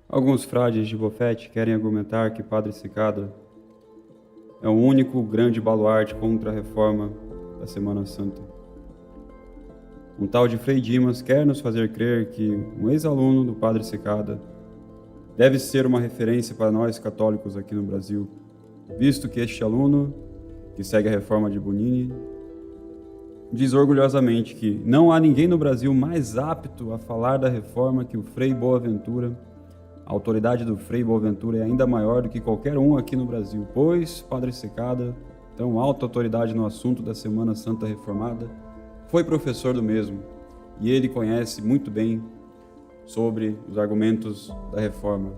Alguns frades de bofete querem argumentar que Padre Cicada é o único grande baluarte contra a reforma da Semana Santa. Um tal de Frei Dimas quer nos fazer crer que um ex-aluno do Padre Cicada deve ser uma referência para nós católicos aqui no Brasil, visto que este aluno, que segue a reforma de Bonini, diz orgulhosamente que não há ninguém no Brasil mais apto a falar da reforma que o Frei Boaventura. A autoridade do Frei Boaventura é ainda maior do que qualquer um aqui no Brasil, pois Padre Cicada, tão alta autoridade no assunto da Semana Santa Reformada, foi professor do mesmo, e ele conhece muito bem sobre os argumentos da reforma.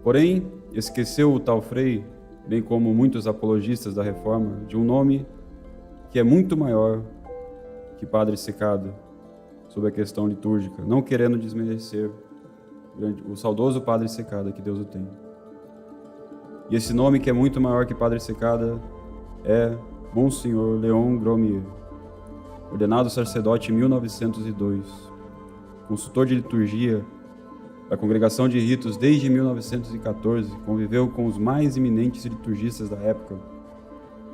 Porém, esqueceu o tal Frei, bem como muitos apologistas da reforma, de um nome que é muito maior que Padre Cicada sobre a questão litúrgica, não querendo desmerecer o saudoso Padre Cicada, que Deus o tenha. E esse nome, que é muito maior que Padre Cicada, é Monsenhor Leon Gromier, ordenado sacerdote em 1902, consultor de liturgia da Congregação de Ritos desde 1914, conviveu com os mais eminentes liturgistas da época.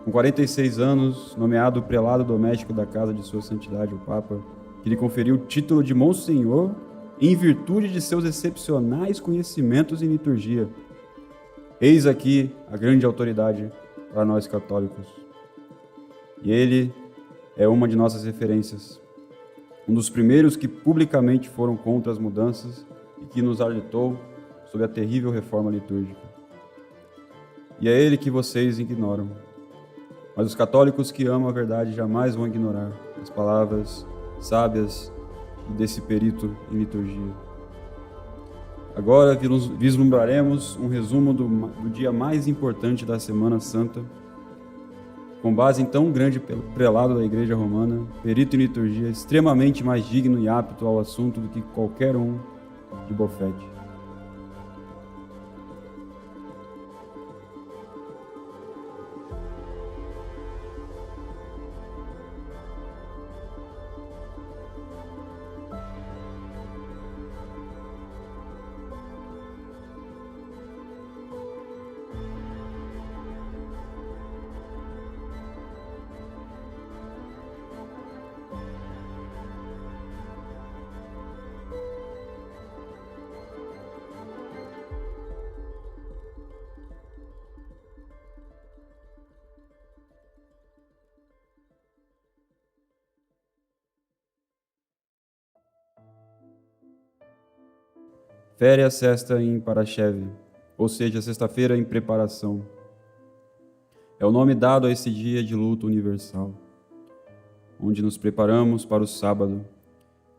Com 46 anos, nomeado prelado doméstico da Casa de Sua Santidade, o Papa, que lhe conferiu o título de Monsenhor em virtude de seus excepcionais conhecimentos em liturgia. Eis aqui a grande autoridade para nós católicos. E ele é uma de nossas referências, um dos primeiros que publicamente foram contra as mudanças e que nos alertou sobre a terrível reforma litúrgica. E é ele que vocês ignoram. Mas os católicos que amam a verdade jamais vão ignorar as palavras sábias desse perito em liturgia. Agora vislumbraremos um resumo do dia mais importante da Semana Santa, com base em tão grande prelado da Igreja Romana, perito em liturgia, extremamente mais digno e apto ao assunto do que qualquer um de bofete. Féria sexta em Parachev, ou seja, sexta-feira em preparação. É o nome dado a esse dia de luto universal, onde nos preparamos para o sábado,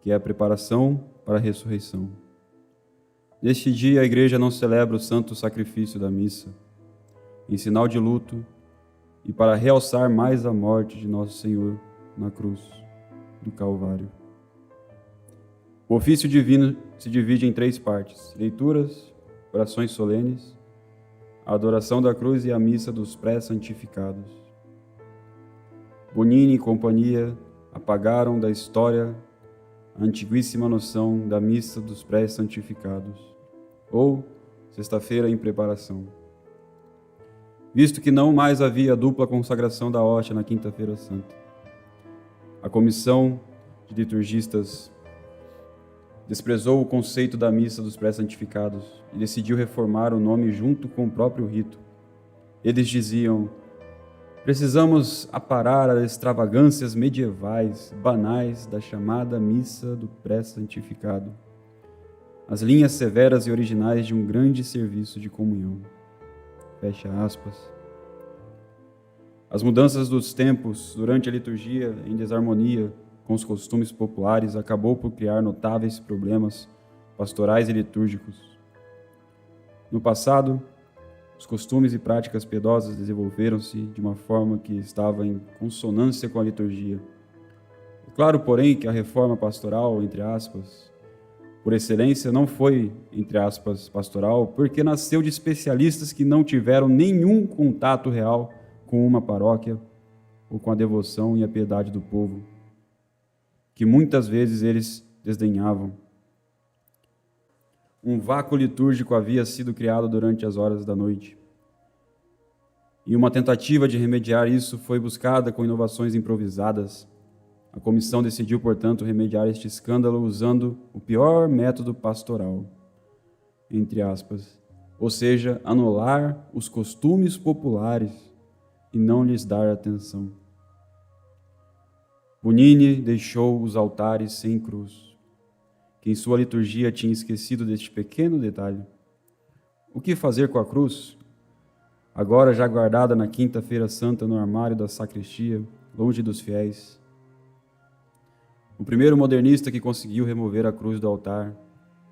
que é a preparação para a ressurreição. Neste dia, a Igreja não celebra o santo sacrifício da missa, em sinal de luto e para realçar mais a morte de Nosso Senhor na cruz do Calvário. O ofício divino se divide em 3 partes: leituras, orações solenes, a adoração da cruz e a missa dos pré-santificados. Bonini e companhia apagaram da história a antiguíssima noção da missa dos pré-santificados, ou sexta-feira em preparação, visto que não mais havia dupla consagração da hóstia na quinta-feira santa. A comissão de liturgistas desprezou o conceito da missa dos pré-santificados e decidiu reformar o nome junto com o próprio rito. Eles diziam: precisamos aparar as extravagâncias medievais, banais da chamada missa do pré-santificado, as linhas severas e originais de um grande serviço de comunhão. Fecha aspas. As mudanças dos tempos durante a liturgia, em desarmonia com os costumes populares, acabou por criar notáveis problemas pastorais e litúrgicos. No passado, os costumes e práticas piedosas desenvolveram-se de uma forma que estava em consonância com a liturgia. É claro, porém, que a reforma pastoral, entre aspas, por excelência, não foi, entre aspas, pastoral, porque nasceu de especialistas que não tiveram nenhum contato real com uma paróquia ou com a devoção e a piedade do povo, que muitas vezes eles desdenhavam. Um vácuo litúrgico havia sido criado durante as horas da noite. E uma tentativa de remediar isso foi buscada com inovações improvisadas. A comissão decidiu, portanto, remediar este escândalo usando o pior método pastoral, entre aspas, ou seja, anular os costumes populares e não lhes dar atenção. Bonini deixou os altares sem cruz, que em sua liturgia tinha esquecido deste pequeno detalhe. O que fazer com a cruz? Agora já guardada na quinta-feira santa no armário da sacristia, longe dos fiéis. O primeiro modernista que conseguiu remover a cruz do altar,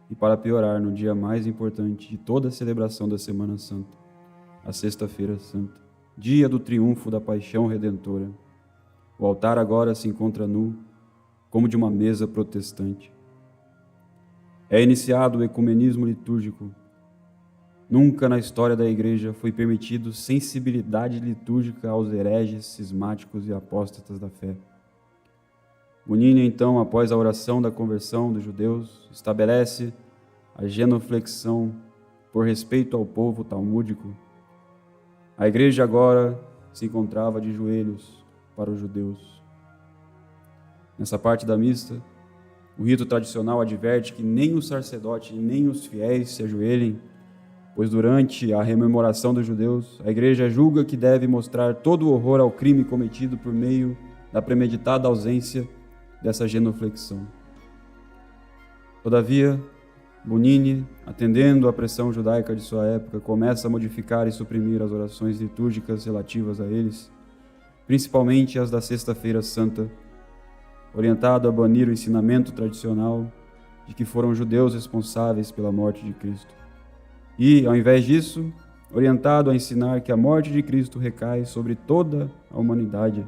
e para piorar, no dia mais importante de toda a celebração da Semana Santa, a Sexta-feira Santa, dia do triunfo da paixão redentora. O altar agora se encontra nu, como de uma mesa protestante. É iniciado o ecumenismo litúrgico. Nunca na história da Igreja foi permitido sensibilidade litúrgica aos hereges, cismáticos e apóstatas da fé. Bonini, então, após a oração da conversão dos judeus, estabelece a genuflexão por respeito ao povo talmúdico. A Igreja agora se encontrava de joelhos para os judeus. Nessa parte da missa, o rito tradicional adverte que nem o sacerdote nem os fiéis se ajoelhem, pois durante a rememoração dos judeus, a Igreja julga que deve mostrar todo o horror ao crime cometido por meio da premeditada ausência dessa genuflexão. Todavia, Bonini, atendendo à pressão judaica de sua época, começa a modificar e suprimir as orações litúrgicas relativas a eles, principalmente as da Sexta-feira Santa, orientado a banir o ensinamento tradicional de que foram judeus responsáveis pela morte de Cristo. E, ao invés disso, orientado a ensinar que a morte de Cristo recai sobre toda a humanidade.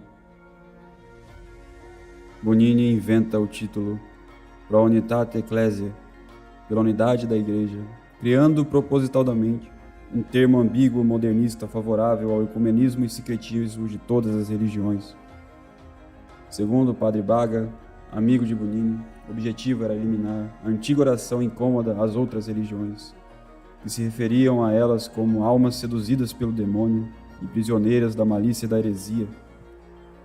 Bonini inventa o título Pro Unitate Ecclesiae, pela unidade da Igreja, criando propositalmente um termo ambíguo modernista favorável ao ecumenismo e secretismo de todas as religiões. Segundo o padre Baga, amigo de Bonini, o objetivo era eliminar a antiga oração incômoda às outras religiões, que se referiam a elas como almas seduzidas pelo demônio e prisioneiras da malícia e da heresia.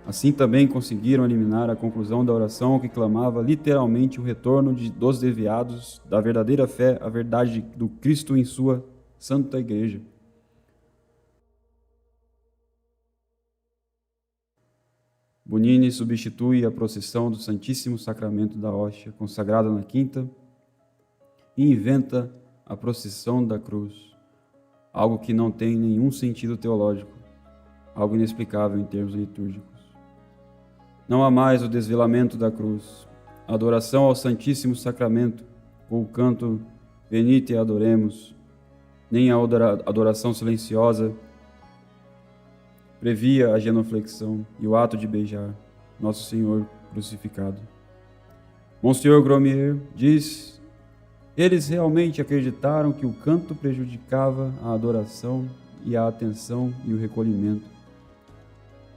Assim também conseguiram eliminar a conclusão da oração que clamava literalmente o retorno dos desviados da verdadeira fé à verdade do Cristo em sua Santa Igreja. Bonini substitui a procissão do Santíssimo Sacramento da Hóstia, consagrada na quinta, e inventa a procissão da cruz, algo que não tem nenhum sentido teológico, algo inexplicável em termos litúrgicos. Não há mais o desvelamento da cruz, a adoração ao Santíssimo Sacramento, com o canto Venite e adoremos, nem a adoração silenciosa previa a genuflexão e o ato de beijar Nosso Senhor crucificado. Monsenhor Gromier diz: eles realmente acreditaram que o canto prejudicava a adoração e a atenção e o recolhimento.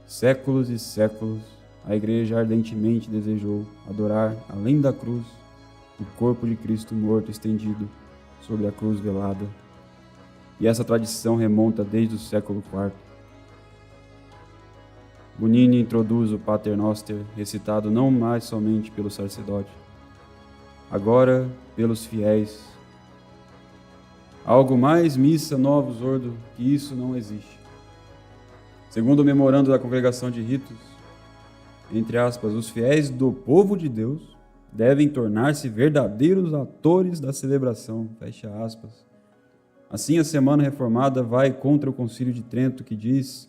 Séculos e séculos, a Igreja ardentemente desejou adorar, além da cruz, o corpo de Cristo morto estendido sobre a cruz velada. E essa tradição remonta desde o século IV. Bonini introduz o Pater Noster, recitado não mais somente pelo sacerdote, agora pelos fiéis. Algo mais missa novus ordo que isso não existe. Segundo o memorando da Congregação de Ritos, entre aspas, os fiéis do povo de Deus devem tornar-se verdadeiros atores da celebração, fecha aspas. Assim, a Semana Reformada vai contra o Concílio de Trento, que diz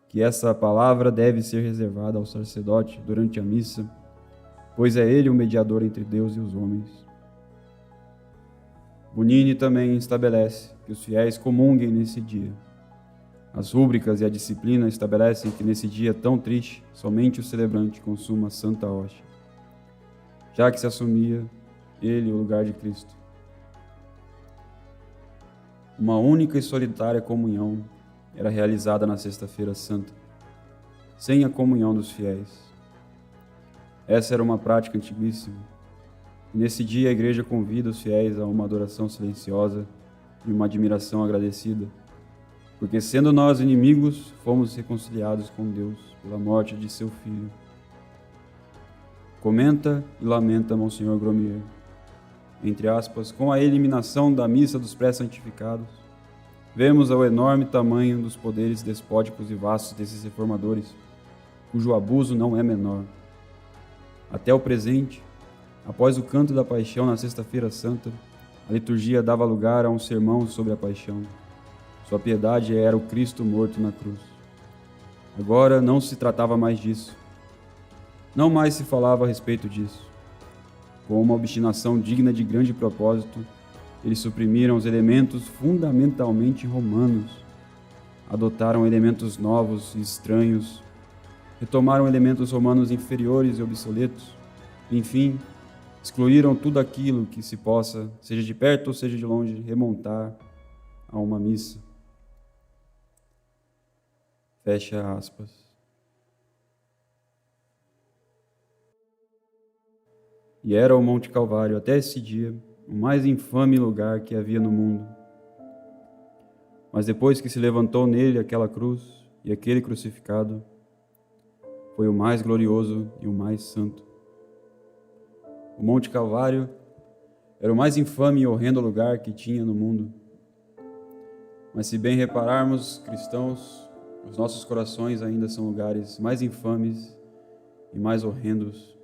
que essa palavra deve ser reservada ao sacerdote durante a missa, pois é ele o mediador entre Deus e os homens. Bonini também estabelece que os fiéis comunguem nesse dia. As rúbricas e a disciplina estabelecem que nesse dia tão triste, somente o celebrante consuma a Santa Hóstia, já que se assumia ele o lugar de Cristo. Uma única e solitária comunhão era realizada na Sexta-feira Santa, sem a comunhão dos fiéis. Essa era uma prática antiguíssima. E nesse dia a igreja convida os fiéis a uma adoração silenciosa e uma admiração agradecida, porque sendo nós inimigos, fomos reconciliados com Deus pela morte de seu Filho. Comenta e lamenta Monsenhor Gromier, entre aspas, com a eliminação da missa dos pré-santificados, vemos o enorme tamanho dos poderes despóticos e vastos desses reformadores, cujo abuso não é menor. Até o presente, após o canto da paixão na Sexta-feira Santa, a liturgia dava lugar a um sermão sobre a paixão. Sua piedade era o Cristo morto na cruz. Agora não se tratava mais disso. Não mais se falava a respeito disso. Com uma obstinação digna de grande propósito, eles suprimiram os elementos fundamentalmente romanos, adotaram elementos novos e estranhos, retomaram elementos romanos inferiores e obsoletos, enfim, excluíram tudo aquilo que se possa, seja de perto ou seja de longe, remontar a uma missa. Fecha aspas. E era o Monte Calvário, até esse dia, o mais infame lugar que havia no mundo. Mas depois que se levantou nele aquela cruz e aquele crucificado, foi o mais glorioso e o mais santo. O Monte Calvário era o mais infame e horrendo lugar que tinha no mundo. Mas se bem repararmos, cristãos, os nossos corações ainda são lugares mais infames e mais horrendos.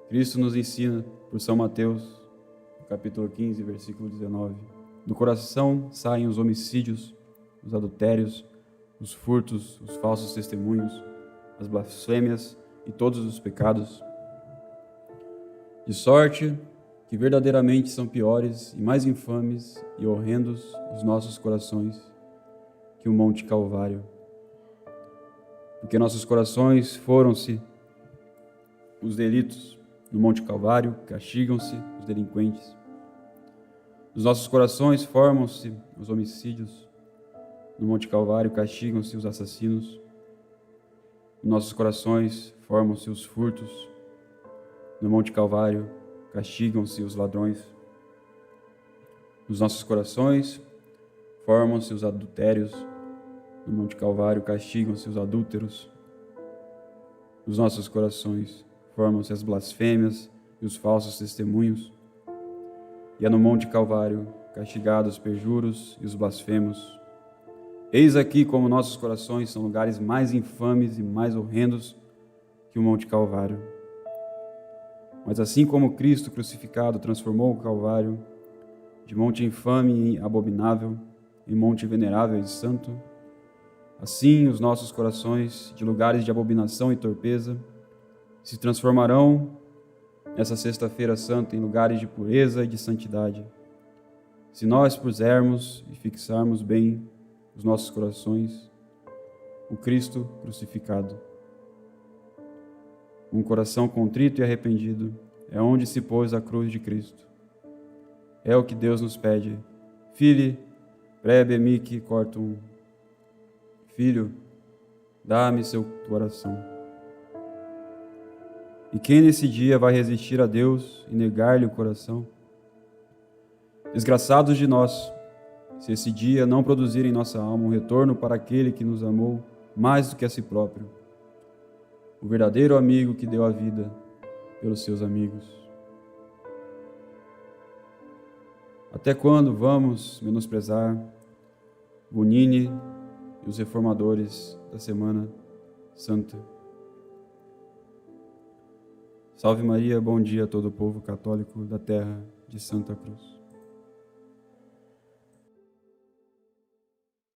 Cristo nos ensina, por São Mateus, capítulo 15, versículo 19, do coração saem os homicídios, os adultérios, os furtos, os falsos testemunhos, as blasfêmias e todos os pecados. De sorte que verdadeiramente são piores e mais infames e horrendos os nossos corações que o Monte Calvário. Porque nossos corações foram-se os delitos, no Monte Calvário castigam-se os delinquentes. Nos nossos corações formam-se os homicídios, no Monte Calvário castigam-se os assassinos. Nos nossos corações formam-se os furtos, no Monte Calvário castigam-se os ladrões. Nos nossos corações formam-se os adultérios, no Monte Calvário castigam-se os adúlteros. Nos nossos corações formam-se as blasfêmias e os falsos testemunhos. E é no Monte Calvário castigados os perjuros e os blasfemos. Eis aqui como nossos corações são lugares mais infames e mais horrendos que o Monte Calvário. Mas assim como Cristo crucificado transformou o Calvário de monte infame e abominável em monte venerável e santo, assim os nossos corações, de lugares de abominação e torpeza, se transformarão nessa Sexta-feira Santa em lugares de pureza e de santidade, se nós pusermos e fixarmos bem os nossos corações, o Cristo crucificado. Um coração contrito e arrependido é onde se pôs a cruz de Cristo. É o que Deus nos pede. Filho, prebe mihi cortum. Filho, dá-me seu coração. E quem nesse dia vai resistir a Deus e negar-lhe o coração? Desgraçados de nós, se esse dia não produzir em nossa alma um retorno para aquele que nos amou mais do que a si próprio, o verdadeiro amigo que deu a vida pelos seus amigos. Até quando vamos menosprezar Bonini e os reformadores da Semana Santa? Salve Maria, bom dia a todo o povo católico da terra de Santa Cruz.